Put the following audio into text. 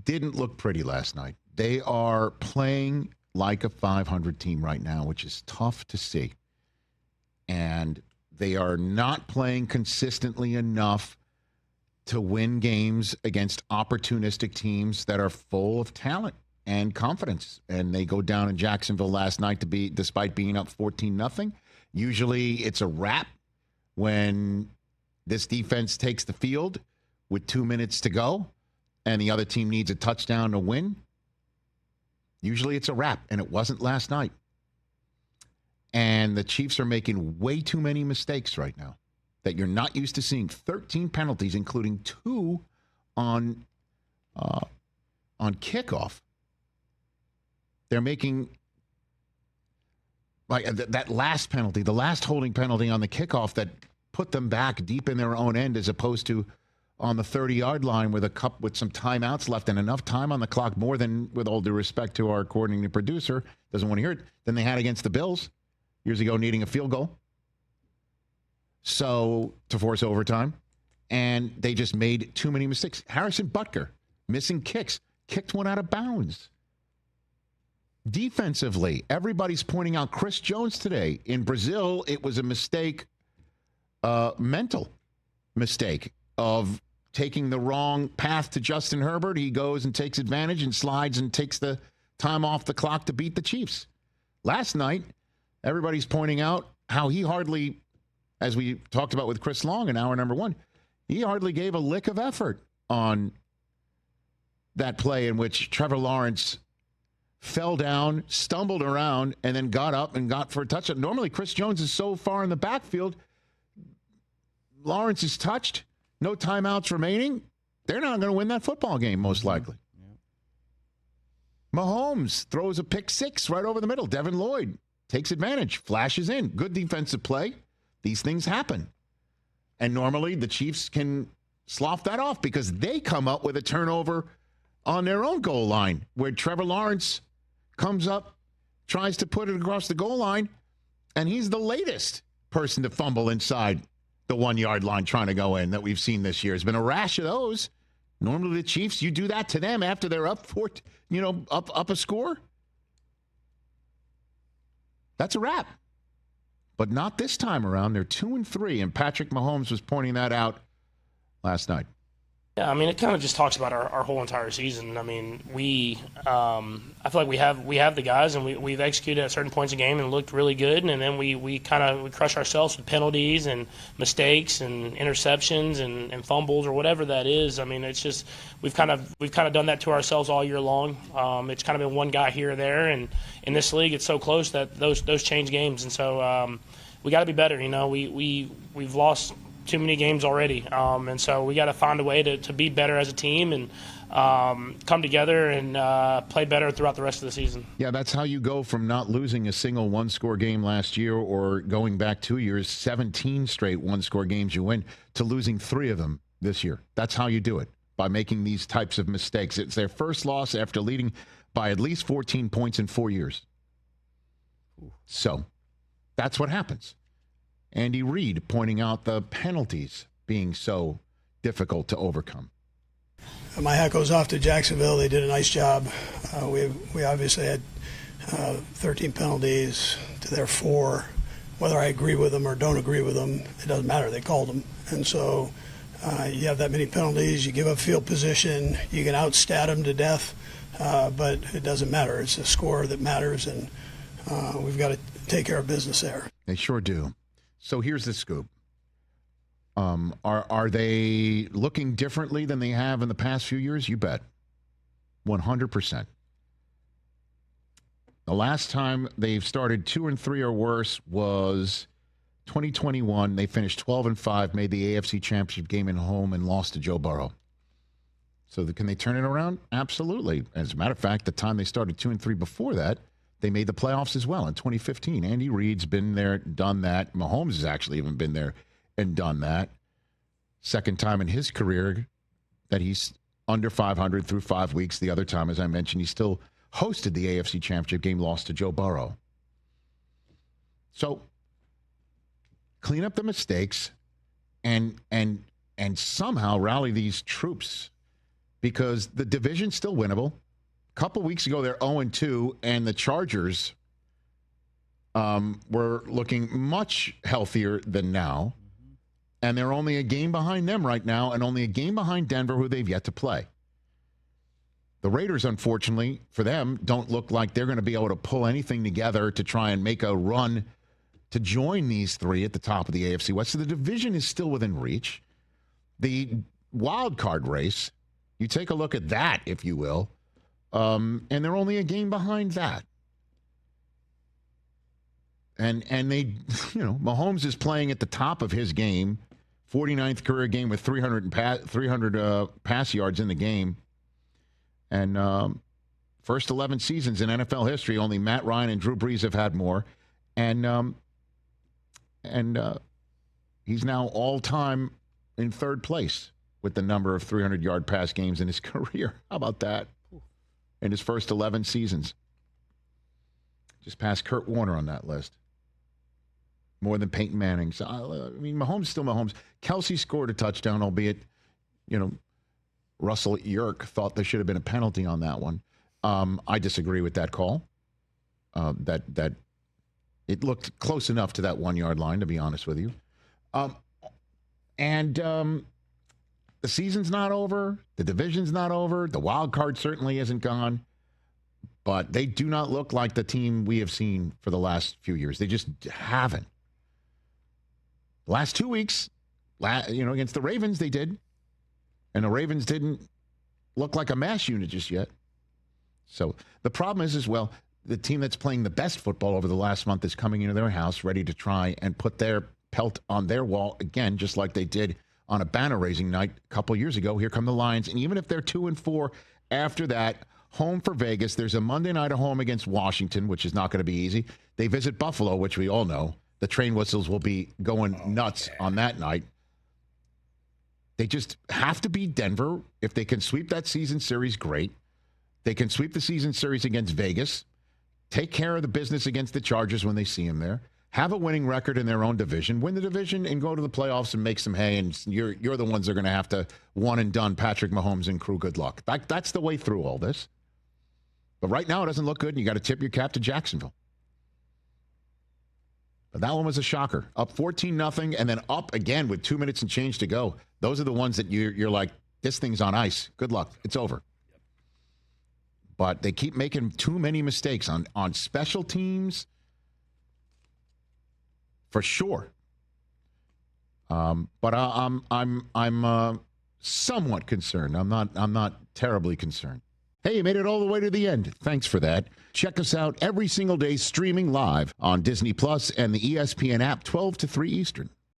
didn't look pretty last night. They are playing like a 500 team right now, which is tough to see. And they are not playing consistently enough to win games against opportunistic teams that are full of talent and confidence. And they go down in Jacksonville last night despite being up 14-0. Usually it's a wrap when this defense takes the field with 2 minutes to go and the other team needs a touchdown to win. Usually it's a wrap, and it wasn't last night. And the Chiefs are making way too many mistakes right now that you're not used to seeing. 13 penalties, including 2 on kickoff. They're making like that last penalty, the last holding penalty on the kickoff that put them back deep in their own end, as opposed to on the 30-yard line with some timeouts left and enough time on the clock, more than, with all due respect to our coordinating producer, doesn't want to hear it, than they had against the Bills years ago, needing a field goal. So, to force overtime. And they just made too many mistakes. Harrison Butker, missing kicks, kicked one out of bounds. Defensively, everybody's pointing out Chris Jones today. In Brazil, it was a mistake, mental mistake of taking the wrong path to Justin Herbert. He goes and takes advantage and slides and takes the time off the clock to beat the Chiefs. Last night, everybody's pointing out how he hardly, as we talked about with Chris Long in hour number 1, he hardly gave a lick of effort on that play in which Trevor Lawrence fell down, stumbled around, and then got up and got for a touchdown. Normally, Chris Jones is so far in the backfield. Lawrence is touched. No timeouts remaining. They're not going to win that football game, most likely. Mahomes throws a pick six right over the middle. Devin Lloyd takes advantage, flashes in. Good defensive play. These things happen. And normally the Chiefs can slough that off because they come up with a turnover on their own goal line where Trevor Lawrence comes up, tries to put it across the goal line, and he's the latest person to fumble inside the 1 yard line trying to go in that we've seen this year. There's been a rash of those. Normally the Chiefs, you do that to them after they're up up a score. That's a wrap. But not this time around. They're 2-3, and Patrick Mahomes was pointing that out last night. Yeah, I mean, it kind of just talks about our whole entire season. I mean, I feel like we have the guys, and we've executed at certain points of game and looked really good, and then we crush ourselves with penalties and mistakes and interceptions and fumbles or whatever that is. I mean, it's just we've kind of done that to ourselves all year long. It's kind of been one guy here or there, and in this league, it's so close that those change games, and so we got to be better. You know, we've lost too many games already, and so we got to find a way to be better as a team and come together and play better throughout the rest of the season. Yeah, that's how you go from not losing a single one-score game last year, or going back 2 years, 17 straight one-score games you win, to losing 3 of them this year. That's how you do it, by making these types of mistakes. It's their first loss after leading by at least 14 points in 4 years. So that's what happens. Andy Reid pointing out the penalties being so difficult to overcome. My hat goes off to Jacksonville. They did a nice job. We obviously had 13 penalties to their 4. Whether I agree with them or don't agree with them, it doesn't matter. They called them. And so you have that many penalties, you give up field position, you can outstat them to death, but it doesn't matter. It's the score that matters, and we've got to take care of business there. They sure do. So here's the scoop. Are they looking differently than they have in the past few years? You bet. 100%. The last time they've started 2-3 or worse was 2021. They finished 12-5, made the AFC Championship game at home, and lost to Joe Burrow. So can they turn it around? Absolutely. As a matter of fact, the time they started 2-3 before that, they made the playoffs as well in 2015. Andy Reid's been there, done that. Mahomes has actually even been there and done that. Second time in his career that he's under 500 through 5 weeks. The other time, as I mentioned, he still hosted the AFC Championship game, lost to Joe Burrow. So clean up the mistakes and somehow rally these troops because the division's still winnable. A couple weeks ago, they're 0-2, and the Chargers were looking much healthier than now. And they're only a game behind them right now, and only a game behind Denver, who they've yet to play. The Raiders, unfortunately, for them, don't look like they're going to be able to pull anything together to try and make a run to join these three at the top of the AFC West. So the division is still within reach. The wild card race, you take a look at that, if you will, and they're only a game behind that. And they, Mahomes is playing at the top of his game, 49th career game with 300 pass yards in the game. And first 11 seasons in NFL history, only Matt Ryan and Drew Brees have had more. And he's now all-time in third place with the number of 300-yard pass games in his career. How about that? In his first 11 seasons. Just passed Kurt Warner on that list. More than Peyton Manning. So, Mahomes still Mahomes. Kelsey scored a touchdown, albeit, Russell Yerk thought there should have been a penalty on that one. I disagree with that call. That it looked close enough to that 1 yard line, to be honest with you. The season's not over. The division's not over. The wild card certainly isn't gone. But they do not look like the team we have seen for the last few years. They just haven't. The last 2 weeks, against the Ravens, they did. And the Ravens didn't look like a mass unit just yet. So the problem is, the team that's playing the best football over the last month is coming into their house ready to try and put their pelt on their wall again, just like they did on a banner-raising night a couple years ago. Here come the Lions. And even if they're 2-4 after that, home for Vegas. There's a Monday night at home against Washington, which is not going to be easy. They visit Buffalo, which we all know. The train whistles will be going nuts on that night. They just have to beat Denver. If they can sweep that season series, great. They can sweep the season series against Vegas. Take care of the business against the Chargers when they see them there. Have a winning record in their own division. Win the division and go to the playoffs and make some hay. And you're the ones that are going to have to one and done Patrick Mahomes and crew. Good luck. That's the way through all this. But right now it doesn't look good, and you got to tip your cap to Jacksonville. But that one was a shocker. Up 14-0, and then up again with 2 minutes and change to go. Those are the ones that you're like, this thing's on ice. Good luck. It's over. But they keep making too many mistakes on special teams, for sure. But I'm somewhat concerned. I'm not terribly concerned. Hey, you made it all the way to the end. Thanks for that. Check us out every single day streaming live on Disney Plus and the ESPN app, 12 to 3 Eastern.